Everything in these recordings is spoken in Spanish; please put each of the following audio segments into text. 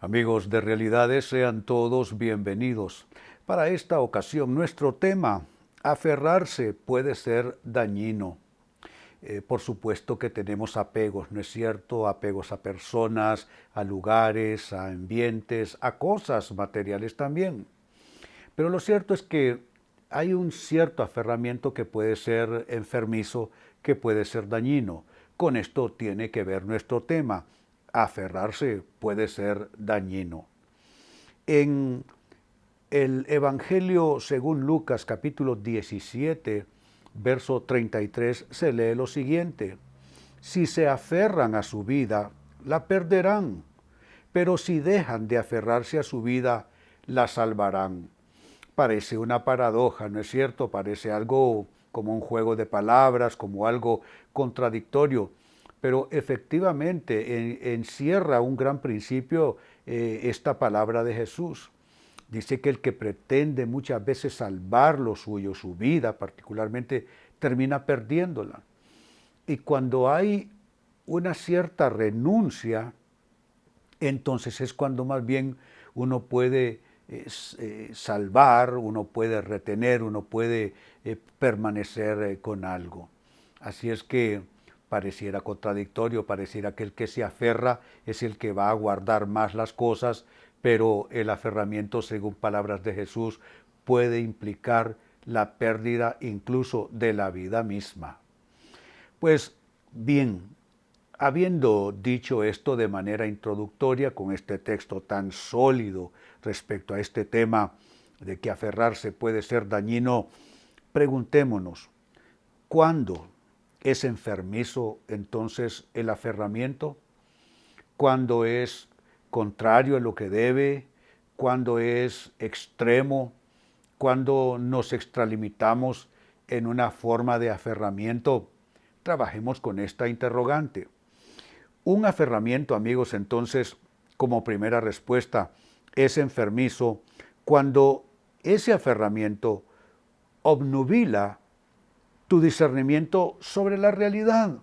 Amigos de Realidades, sean todos bienvenidos. Para esta ocasión, nuestro tema, aferrarse puede ser dañino. Por supuesto que tenemos apegos, ¿no es cierto? Apegos a personas, a lugares, a ambientes, a cosas materiales también. Pero lo cierto es que hay un cierto aferramiento que puede ser enfermizo, que puede ser dañino. Con esto tiene que ver nuestro tema. Aferrarse puede ser dañino. En el Evangelio según Lucas capítulo 17, verso 33, se lee lo siguiente: si se aferran a su vida, la perderán, pero si dejan de aferrarse a su vida, la salvarán. Parece una paradoja, ¿no es cierto? Parece algo como un juego de palabras, como algo contradictorio, pero efectivamente encierra un gran principio esta palabra de Jesús. Dice que el que pretende muchas veces salvar lo suyo, su vida particularmente, termina perdiéndola. Y cuando hay una cierta renuncia, entonces es cuando más bien uno puede salvar, uno puede retener, uno puede permanecer con algo. Así es que pareciera contradictorio, pareciera que el que se aferra es el que va a guardar más las cosas, pero el aferramiento, según palabras de Jesús, puede implicar la pérdida incluso de la vida misma. Pues bien, habiendo dicho esto de manera introductoria, con este texto tan sólido respecto a este tema de que aferrarse puede ser dañino, preguntémonos, ¿cuándo es enfermizo entonces el aferramiento? ¿Cuándo es contrario a lo que debe? ¿Cuándo es extremo? ¿Cuándo nos extralimitamos en una forma de aferramiento? Trabajemos con esta interrogante. Un aferramiento, amigos, entonces, como primera respuesta, es enfermizo cuando ese aferramiento obnubila tu discernimiento sobre la realidad.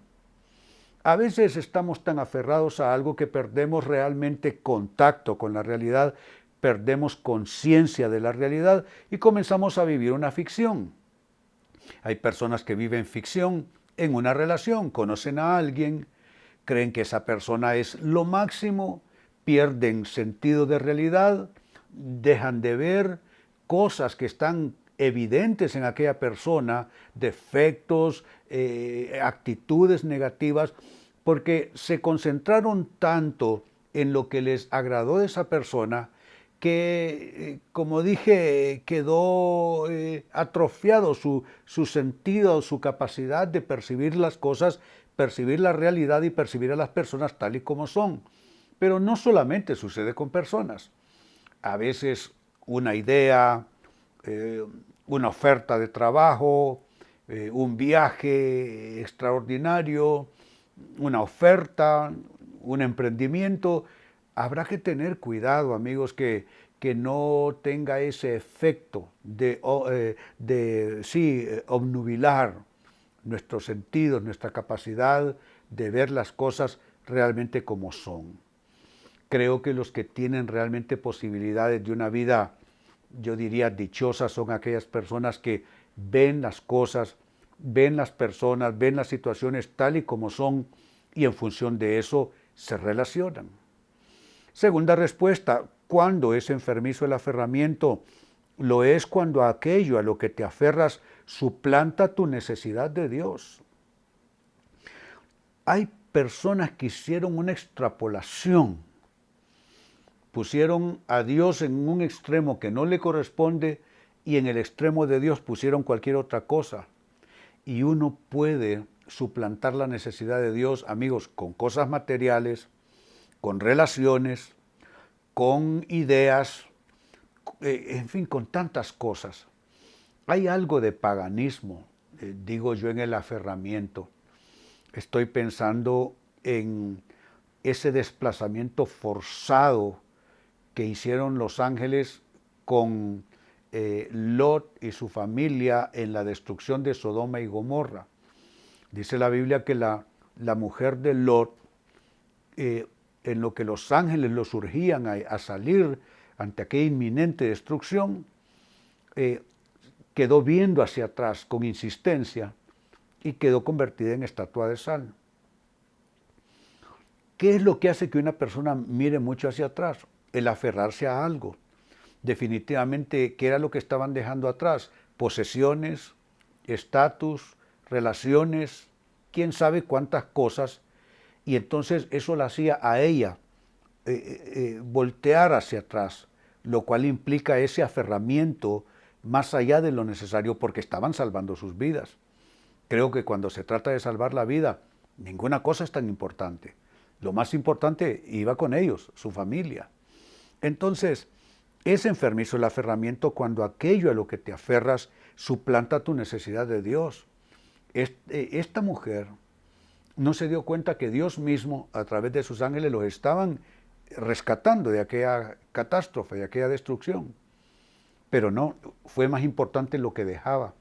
A veces estamos tan aferrados a algo que perdemos realmente contacto con la realidad, perdemos conciencia de la realidad y comenzamos a vivir una ficción. Hay personas que viven ficción en una relación, conocen a alguien, creen que esa persona es lo máximo, pierden sentido de realidad, dejan de ver cosas que están evidentes en aquella persona, defectos, actitudes negativas, porque se concentraron tanto en lo que les agradó de esa persona que, como dije, quedó atrofiado su sentido, su capacidad de percibir las cosas, percibir la realidad y percibir a las personas tal y como son. Pero no solamente sucede con personas. A veces una idea, eh, una oferta de trabajo, un viaje extraordinario, una oferta, un emprendimiento. Habrá que tener cuidado, amigos, que no tenga ese efecto de obnubilar nuestros sentidos, nuestra capacidad de ver las cosas realmente como son. Creo que los que tienen realmente posibilidades de una vida, yo diría, dichosa, son aquellas personas que ven las cosas, ven las personas, ven las situaciones tal y como son y en función de eso se relacionan. Segunda respuesta, ¿cuándo es enfermizo el aferramiento? Lo es cuando aquello a lo que te aferras suplanta tu necesidad de Dios. Hay personas que hicieron una extrapolación, pusieron a Dios en un extremo que no le corresponde y en el extremo de Dios pusieron cualquier otra cosa. Y uno puede suplantar la necesidad de Dios, amigos, con cosas materiales, con relaciones, con ideas, en fin, con tantas cosas. Hay algo de paganismo, digo yo, en el aferramiento. Estoy pensando en ese desplazamiento forzado que hicieron los ángeles con Lot y su familia en la destrucción de Sodoma y Gomorra. Dice la Biblia que la mujer de Lot en lo que los ángeles los urgían a salir ante aquella inminente destrucción, quedó viendo hacia atrás con insistencia y quedó convertida en estatua de sal. ¿Qué es lo que hace que una persona mire mucho hacia atrás? El aferrarse a algo. Definitivamente, ¿qué era lo que estaban dejando atrás? Posesiones, estatus, relaciones, quién sabe cuántas cosas. Y entonces eso la hacía a ella voltear hacia atrás, lo cual implica ese aferramiento más allá de lo necesario porque estaban salvando sus vidas. Creo que cuando se trata de salvar la vida, ninguna cosa es tan importante. Lo más importante iba con ellos, su familia. Entonces, es enfermizo el aferramiento cuando aquello a lo que te aferras suplanta tu necesidad de Dios. Esta mujer no se dio cuenta que Dios mismo, a través de sus ángeles, los estaban rescatando de aquella catástrofe, de aquella destrucción. Pero no, fue más importante lo que dejaba,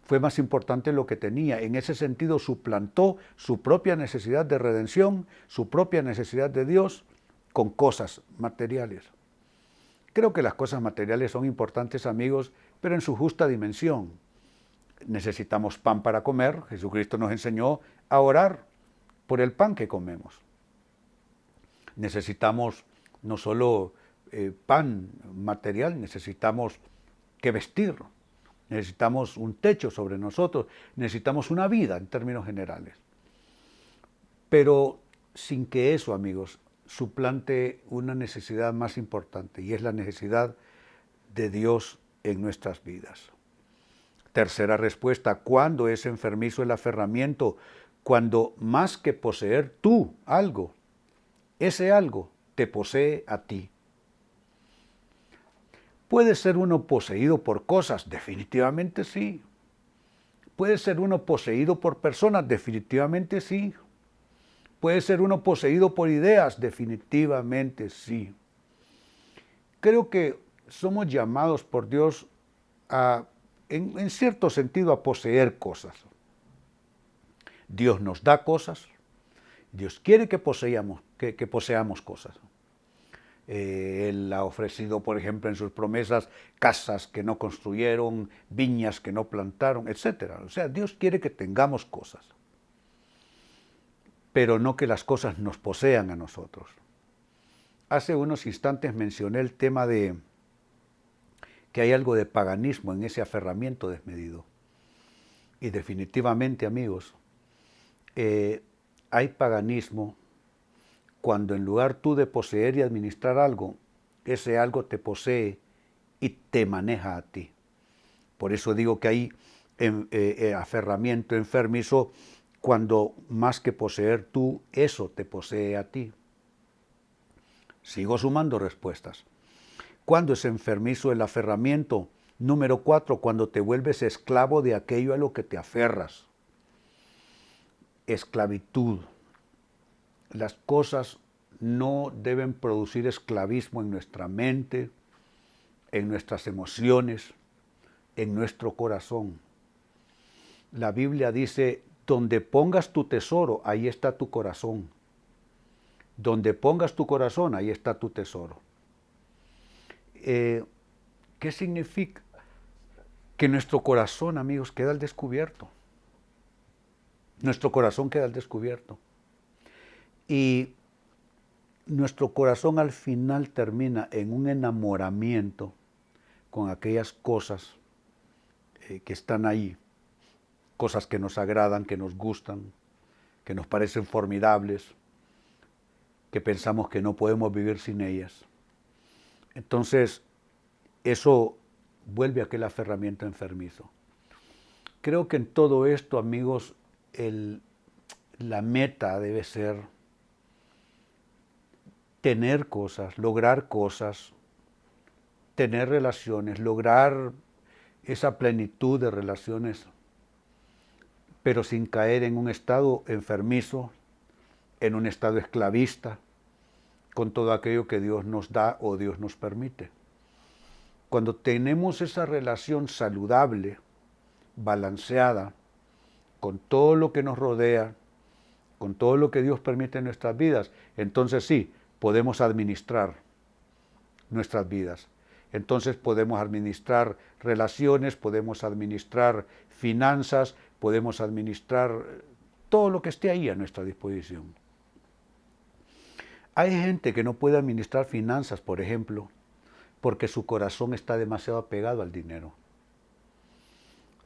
fue más importante lo que tenía. En ese sentido suplantó su propia necesidad de redención, su propia necesidad de Dios, con cosas materiales. Creo que las cosas materiales son importantes, amigos, pero en su justa dimensión. Necesitamos pan para comer. Jesucristo nos enseñó a orar por el pan que comemos. Necesitamos no solo pan material, necesitamos que vestir, necesitamos un techo sobre nosotros, necesitamos una vida en términos generales. Pero sin que eso, amigos, suplante una necesidad más importante, y es la necesidad de Dios en nuestras vidas. Tercera respuesta, ¿cuándo es enfermizo el aferramiento? Cuando más que poseer tú algo, ese algo te posee a ti. ¿Puede ser uno poseído por cosas? Definitivamente sí. ¿Puede ser uno poseído por personas? Definitivamente sí. ¿Puede ser uno poseído por ideas? Definitivamente sí. Creo que somos llamados por Dios en cierto sentido a poseer cosas. Dios nos da cosas, Dios quiere que poseamos cosas. Él ha ofrecido, por ejemplo, en sus promesas, casas que no construyeron, viñas que no plantaron, etc. O sea, Dios quiere que tengamos cosas, pero no que las cosas nos posean a nosotros. Hace unos instantes mencioné el tema de que hay algo de paganismo en ese aferramiento desmedido. Y definitivamente, amigos, hay paganismo cuando en lugar tú de poseer y administrar algo, ese algo te posee y te maneja a ti. Por eso digo que hay aferramiento enfermizo cuando más que poseer tú, eso te posee a ti. Sigo sumando respuestas. ¿Cuándo es enfermizo el aferramiento? Número 4, cuando te vuelves esclavo de aquello a lo que te aferras. Esclavitud. Las cosas no deben producir esclavismo en nuestra mente, en nuestras emociones, en nuestro corazón. La Biblia dice, donde pongas tu tesoro, ahí está tu corazón. Donde pongas tu corazón, ahí está tu tesoro. ¿Qué significa? Que nuestro corazón, amigos, queda al descubierto. Nuestro corazón queda al descubierto. Y nuestro corazón al final termina en un enamoramiento con aquellas cosas que están ahí, cosas que nos agradan, que nos gustan, que nos parecen formidables, que pensamos que no podemos vivir sin ellas. Entonces, eso vuelve a aquel aferramiento enfermizo. Creo que en todo esto, amigos, la meta debe ser tener cosas, lograr cosas, tener relaciones, lograr esa plenitud de relaciones, pero sin caer en un estado enfermizo, en un estado esclavista, con todo aquello que Dios nos da o Dios nos permite. Cuando tenemos esa relación saludable, balanceada, con todo lo que nos rodea, con todo lo que Dios permite en nuestras vidas, entonces sí, podemos administrar nuestras vidas. Entonces podemos administrar relaciones, podemos administrar finanzas, podemos administrar todo lo que esté ahí a nuestra disposición. Hay gente que no puede administrar finanzas, por ejemplo, porque su corazón está demasiado apegado al dinero.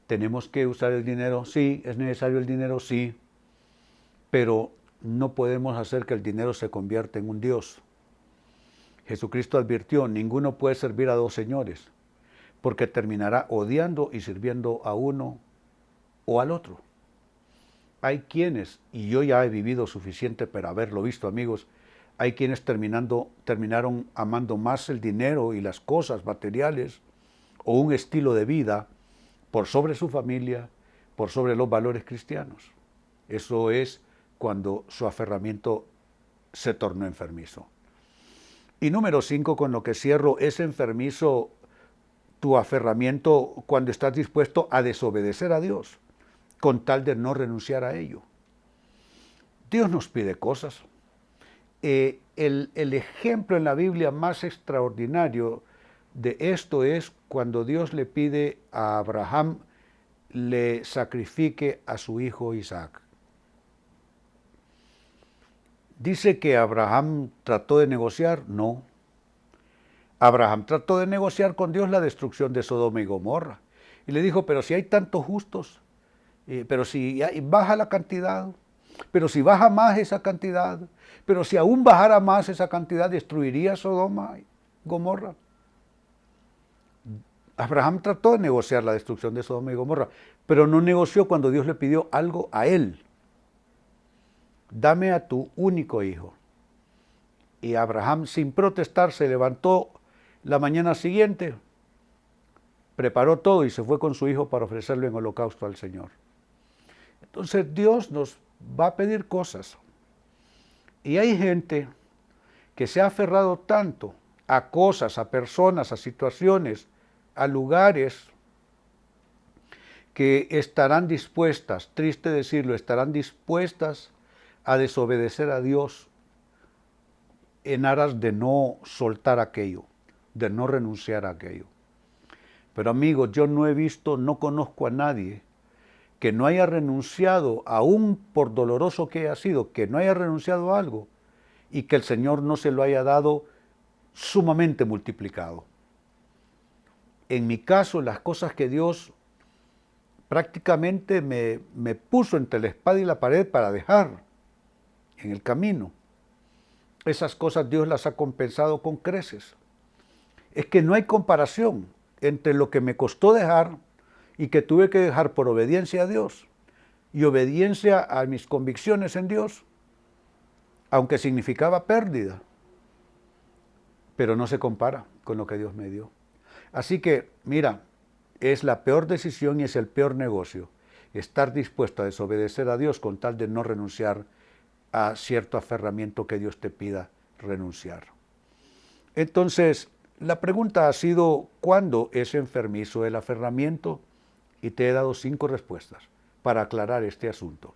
¿Tenemos que usar el dinero? Sí. ¿Es necesario el dinero? Sí. Pero no podemos hacer que el dinero se convierta en un Dios. Jesucristo advirtió, ninguno puede servir a dos señores, porque terminará odiando y sirviendo a uno o al otro. Hay quienes, y yo ya he vivido suficiente para haberlo visto, amigos, hay quienes terminaron amando más el dinero y las cosas materiales o un estilo de vida por sobre su familia, por sobre los valores cristianos. Eso es cuando su aferramiento se tornó enfermizo. Y número 5, con lo que cierro, es enfermizo tu aferramiento cuando estás dispuesto a desobedecer a Dios, con tal de no renunciar a ello. Dios nos pide cosas. El ejemplo en la Biblia más extraordinario de esto es cuando Dios le pide a Abraham le sacrifique a su hijo Isaac. ¿Dice que Abraham trató de negociar? No. Abraham trató de negociar con Dios la destrucción de Sodoma y Gomorra. Y le dijo, pero si hay tantos justos, pero si baja la cantidad, pero si baja más esa cantidad, pero si aún bajara más esa cantidad, destruiría Sodoma y Gomorra. Abraham trató de negociar la destrucción de Sodoma y Gomorra, pero no negoció cuando Dios le pidió algo a él. Dame a tu único hijo. Y Abraham, sin protestar, se levantó la mañana siguiente, preparó todo y se fue con su hijo para ofrecerlo en holocausto al Señor. Entonces Dios nos va a pedir cosas. Y hay gente que se ha aferrado tanto a cosas, a personas, a situaciones, a lugares, que estarán dispuestas, triste decirlo, estarán dispuestas a desobedecer a Dios en aras de no soltar aquello, de no renunciar a aquello. Pero amigos, yo no he visto, no conozco a nadie que no haya renunciado, aún por doloroso que haya sido, que no haya renunciado a algo y que el Señor no se lo haya dado sumamente multiplicado. En mi caso, las cosas que Dios prácticamente me puso entre la espada y la pared para dejar en el camino, esas cosas Dios las ha compensado con creces. Es que no hay comparación entre lo que me costó dejar y que tuve que dejar por obediencia a Dios y obediencia a mis convicciones en Dios, aunque significaba pérdida, pero no se compara con lo que Dios me dio. Así que, mira, es la peor decisión y es el peor negocio, estar dispuesto a desobedecer a Dios con tal de no renunciar a cierto aferramiento que Dios te pida renunciar. Entonces, la pregunta ha sido, ¿cuándo es enfermizo el aferramiento? Y te he dado 5 respuestas para aclarar este asunto.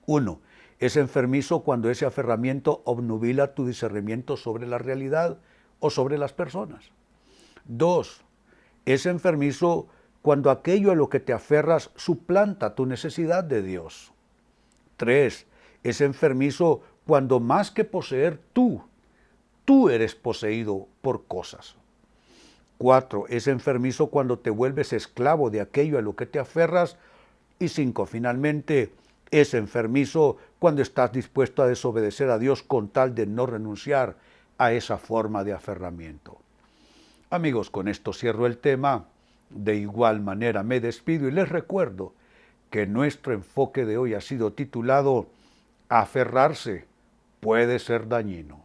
1. Es enfermizo cuando ese aferramiento obnubila tu discernimiento sobre la realidad o sobre las personas. 2. Es enfermizo cuando aquello a lo que te aferras suplanta tu necesidad de Dios. 3. Es enfermizo cuando más que poseer tú eres poseído por cosas. 4. Es enfermizo cuando te vuelves esclavo de aquello a lo que te aferras. Y 5. Finalmente, es enfermizo cuando estás dispuesto a desobedecer a Dios con tal de no renunciar a esa forma de aferramiento. Amigos, con esto cierro el tema. De igual manera me despido y les recuerdo que nuestro enfoque de hoy ha sido titulado Aferrarse puede ser dañino.